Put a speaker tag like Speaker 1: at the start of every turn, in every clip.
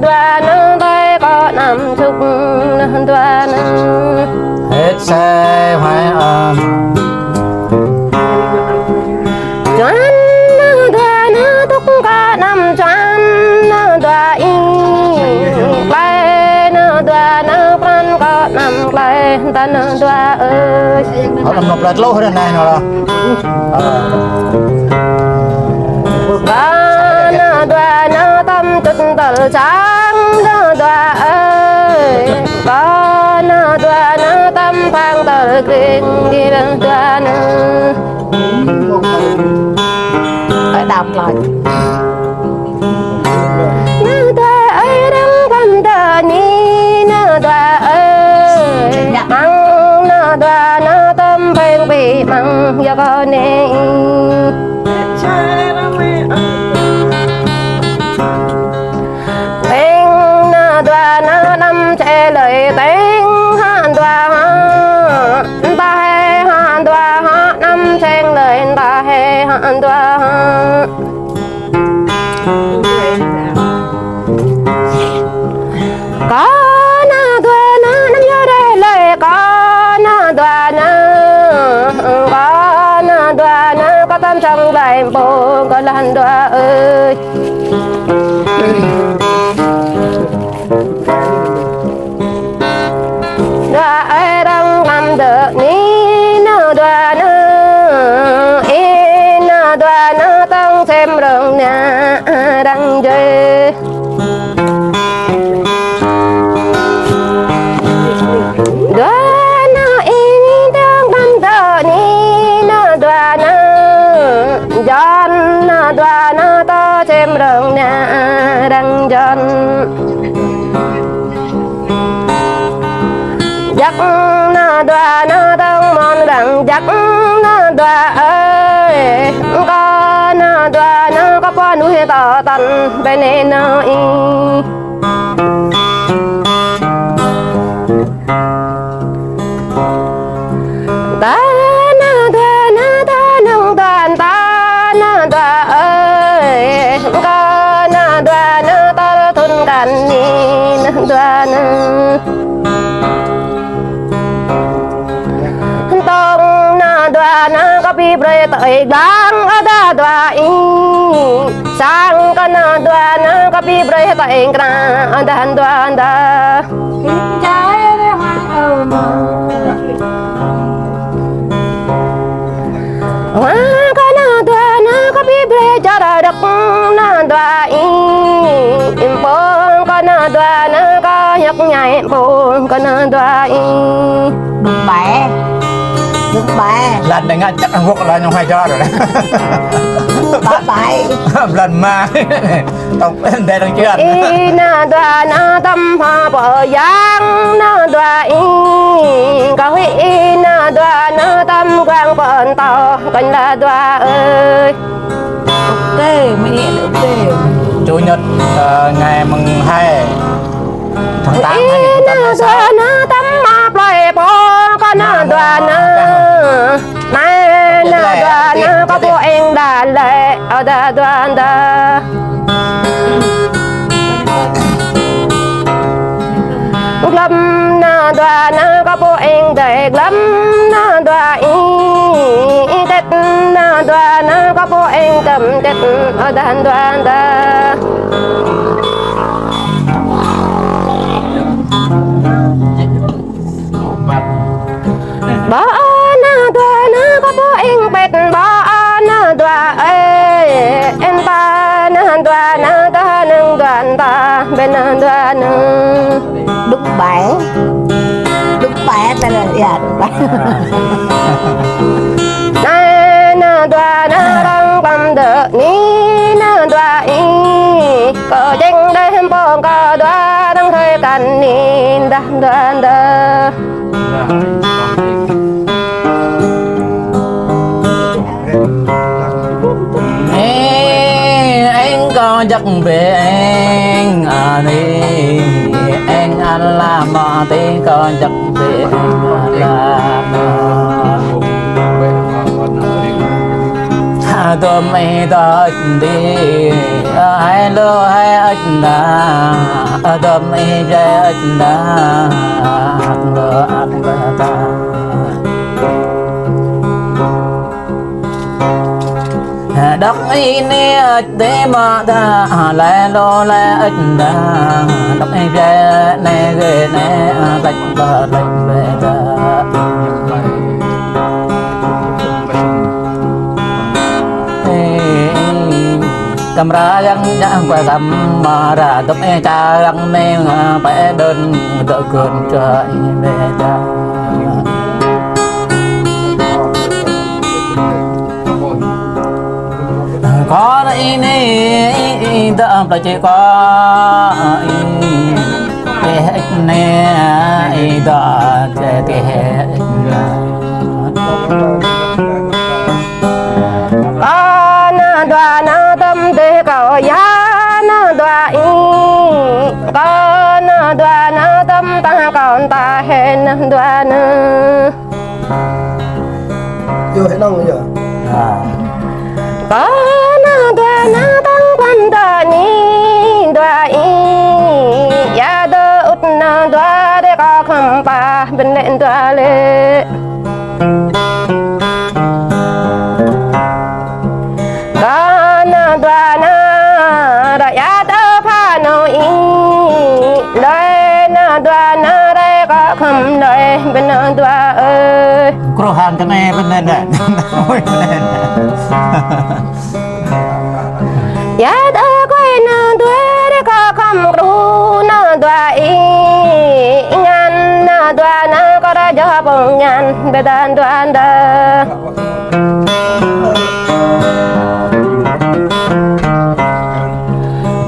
Speaker 1: đoan tay có nằm chúc đoan
Speaker 2: hết xe phải
Speaker 1: choan đoan túc có nằm choan đoan play đoan pran có nằm play tan đoan ơi
Speaker 2: họ làm một lần lâu hơn này nào là
Speaker 1: con đoan tâm chút tờ sáng đoan ơi con đoan tâm phang tờ kinh đi đoan
Speaker 3: phải đọc lại
Speaker 1: đoan ấy đang quan tờ ni đoan ơi măng đoan tâm phang bị măng do con này che lời tiếng han đoa ta hay han đoa năm chen lời ta hay han đoa có na đoa na năm vô đây lời có na đoa na có tâm trong bài bộ có lan đoa ơi đoa ai đang làm được ní nơ đoa nơ in đoa nơ tăng xem rừng nhà đang chơi đoa nơ in đang làm được ní nơ đoa nơ giòn đoa nơ to xem rừng nhà đang giòn giặc đoa nó tông mòn đằng giặc đoa ơi con đoa nó có qua núi tỏ tận bên này nơi ta đoa nó ta nâng toàn ta đoa ơi con đoa nó ta thôn cảnh đoa nó đoan có bi bơi tới đang ở đó đoan sang con đoan có bi bơi tới càng ở đó đoan đó
Speaker 3: trái hoang
Speaker 1: con đoan có bi bơi cho đời đất đoan phong con đoan có nhấp nhảy phong con đoan
Speaker 3: đừng bẻ đừng bẻ
Speaker 2: lần này chắc là quốc là trong hai cho rồi đấy
Speaker 3: bả bậy
Speaker 2: lần mà tổng đây đang chưa
Speaker 1: na đoa na tâm hoa bờ giang na đoa có na đoa na tâm quang bờn tàu còn là đoa ơi
Speaker 3: ok mới nghe được ok
Speaker 2: chủ nhật ngày mùng 2 tháng 8
Speaker 1: na đoa na tâm hoa bờ bò con na đoa na đoa na có cô em đã lệ ở đó đoa đó lâm na đoa na có bộ anh để lâm na đoa tết na đoa na có bộ anh cầm tết ở đàn đoa da bỏ na đoa na có bộ anh bệt bỏ na đoa ơi em ta na đoa na ta nâng đoàn ta bên na đoa na
Speaker 3: đúc bẻ tên là dạ đúc bẻ
Speaker 1: na đoa na đang cầm được ní na đoa ý có tranh đêm bông có đoa đang thuê cành ní đang đoan đơ
Speaker 2: anh có giấc về anh đi anh ăn làm mà tên có giấc về anh làm tôi mày ta đi ai lo hay anh đã đâm y ra đã ngờ ta đất y nè để mà ta lại lo lại ít đã đất y ra nè ghê nè bạch bờ bạch về ta cầm ra yang qua cầm mà ra tập e cha răng men phải đơn tự cường trời về ta có đây nè đậm là chỉ có cái nè đó cái
Speaker 1: đoà na tâm thế cầu giá na đoà y con đoà na tâm ta còn ta hẹn đoà na
Speaker 4: chưa hết năng rồi
Speaker 1: con đoà na tăng quan ta ni đoà y ya đơ út na đoà để có không pa bên lên đoà lệ đoà na đã ya tơ pha nội lời na đoà na đây có không lời bên đoà ơi
Speaker 2: cô hàng cái này bên này nè
Speaker 1: ya tơ quay na đoà đây có không ru na đoà y ngàn na đoà na có đã cho bông ngàn bên đoà da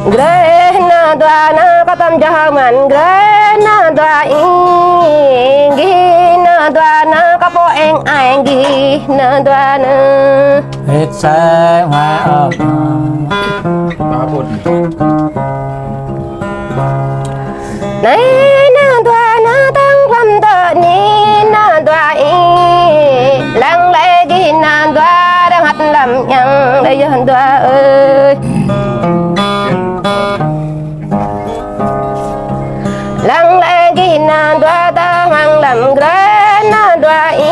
Speaker 1: Grena doana katam jahaman Grena doai Gina doana kapo eng aeng Gina doana
Speaker 2: hết xe hoa ấp
Speaker 1: Này na doana tăng lâm tờ ni na doai Lăng lệ Gina doa đang hạt làm nhằng Đây dân doa ơi lăng lệ ghi na đoa ta hàng làm ghé na đoa y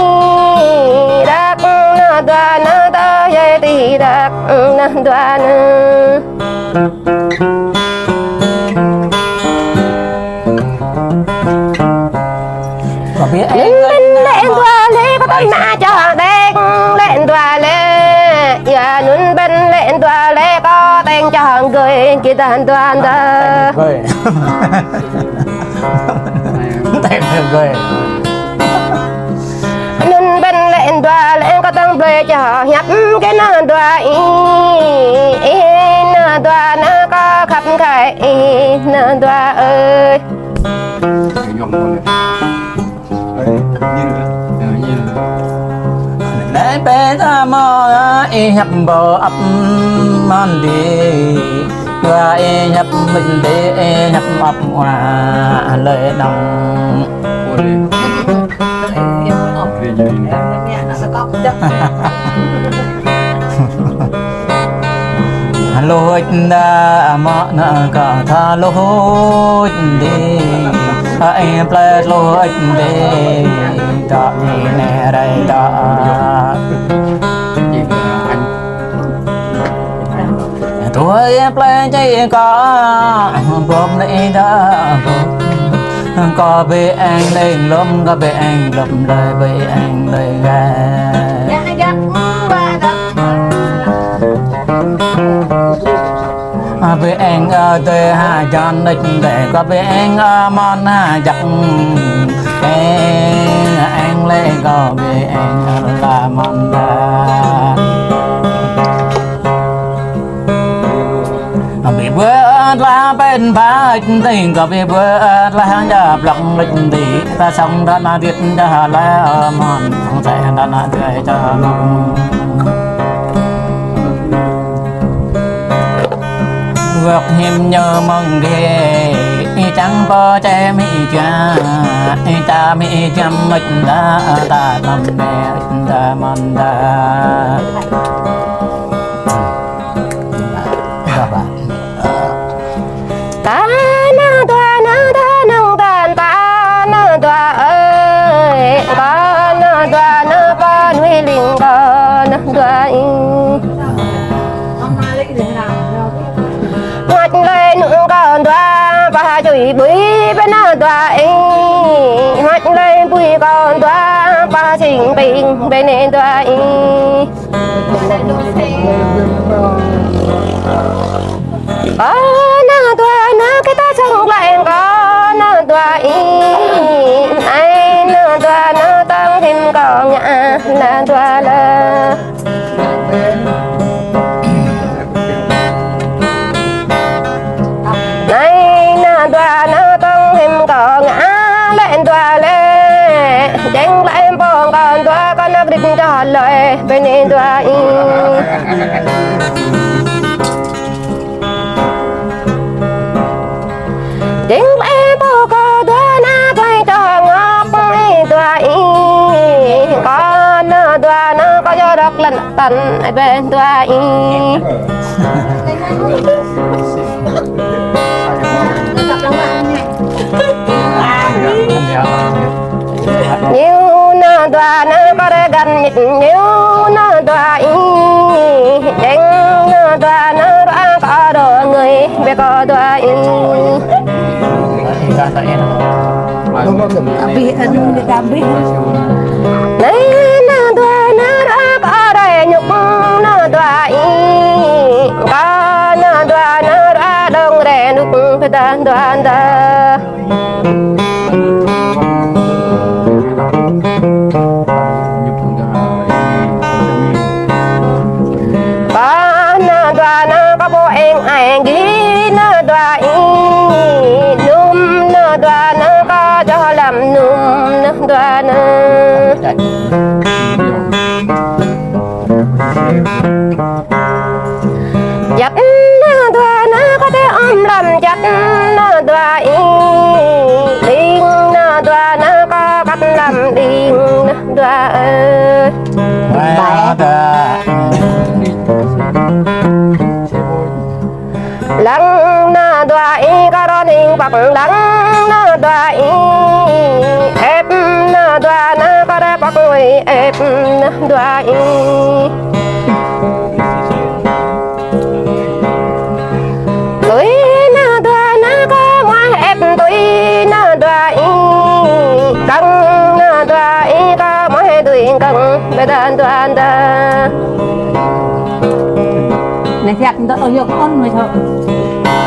Speaker 1: đắc na đoa na ta dây tì đắc na đoa na
Speaker 2: có biết
Speaker 1: lên lên đoa lê có tâm na cho đen lên đoa lê ya nun bên lên đoa lê có tên cho hàng người kia ta đoa ta
Speaker 2: tên được rồi
Speaker 1: nun bên lên đoà lên có tăng về cho nhấp cái na đoà y na đoà na có khắp cái na đoà ơi
Speaker 2: để bé ta mò y hấp bò ấp man đi và y hấp mình để y hấp ấp hòa lời đồng lối đã mà na cả tha lối đi em plei lối đi ta đi nè đây ta tuổi em plei chỉ có gồm đây đã có về anh lên lom có về anh lom đời về anh đời ga về anh tới hà chân lịch để có về anh món hà dặn anh lên có về anh là món đá vì bữa là bên phá tình có vì bữa là nhà lòng lịch thì ta xong đã là biết đã là món không sẽ đã là tươi cho mong vượt hiểm nhờ mong ghê chẳng có trẻ mỹ cha mỹ chăm mình đã ta làm mẹ ta mong đã
Speaker 1: ta na đoà ba chửi bụi bên na đoa ý hát lên bụi con đoa ba trình bình bên này đoa ý có na đoa na cái ta chẳng lại có na đoa ý ai na đoa na tăng thêm có nhã na đoa là này na đoa na tăng thêm có ngã lên đoa lệ đánh lại em bông còn đoa con nó định cho lời bên này đoa ý đánh lại em bông còn đoa na thay cho ngọc đoa ý con đoa nó có do đọc lần tận bên đoa ý nhiều na đoa na có thể gần nhiều na đoa ý đánh na đoa na đã có đồ người về có đoa ý
Speaker 3: Abi anu ni abi.
Speaker 1: này na đoa na đã có đầy nhục na đoa ý có na đoa na đã đông rẻ nục phải ta đoa ta ba na đoa na có bộ em ai ghi na đoa ý num na đoa na có cho làm num na đoa na dắt na đoa na có thể ôm làm dắt na đoa ý điên na đoa na có cách làm điên na đoa ơi lăng na đoa ý có đó hình bạc lăng na đoa ý ép na đoa na có đấy bạc người ép na đoa ý tuổi na đoa na có ngoài ép tuổi na đoa ý căng na đoa ý có ngoài tuổi căng bê đàn đoa đà
Speaker 3: Này thiệt đó ở yok on rồi thôi.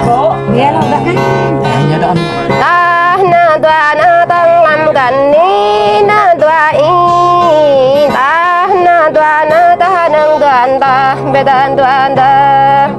Speaker 3: Có, nghe nó đã.
Speaker 2: Em nhớ đó anh
Speaker 1: ta na đoa na tăng làm gần ní na đoa ý ta na đoa na ta nâng đoan ta bê đàn đoan ta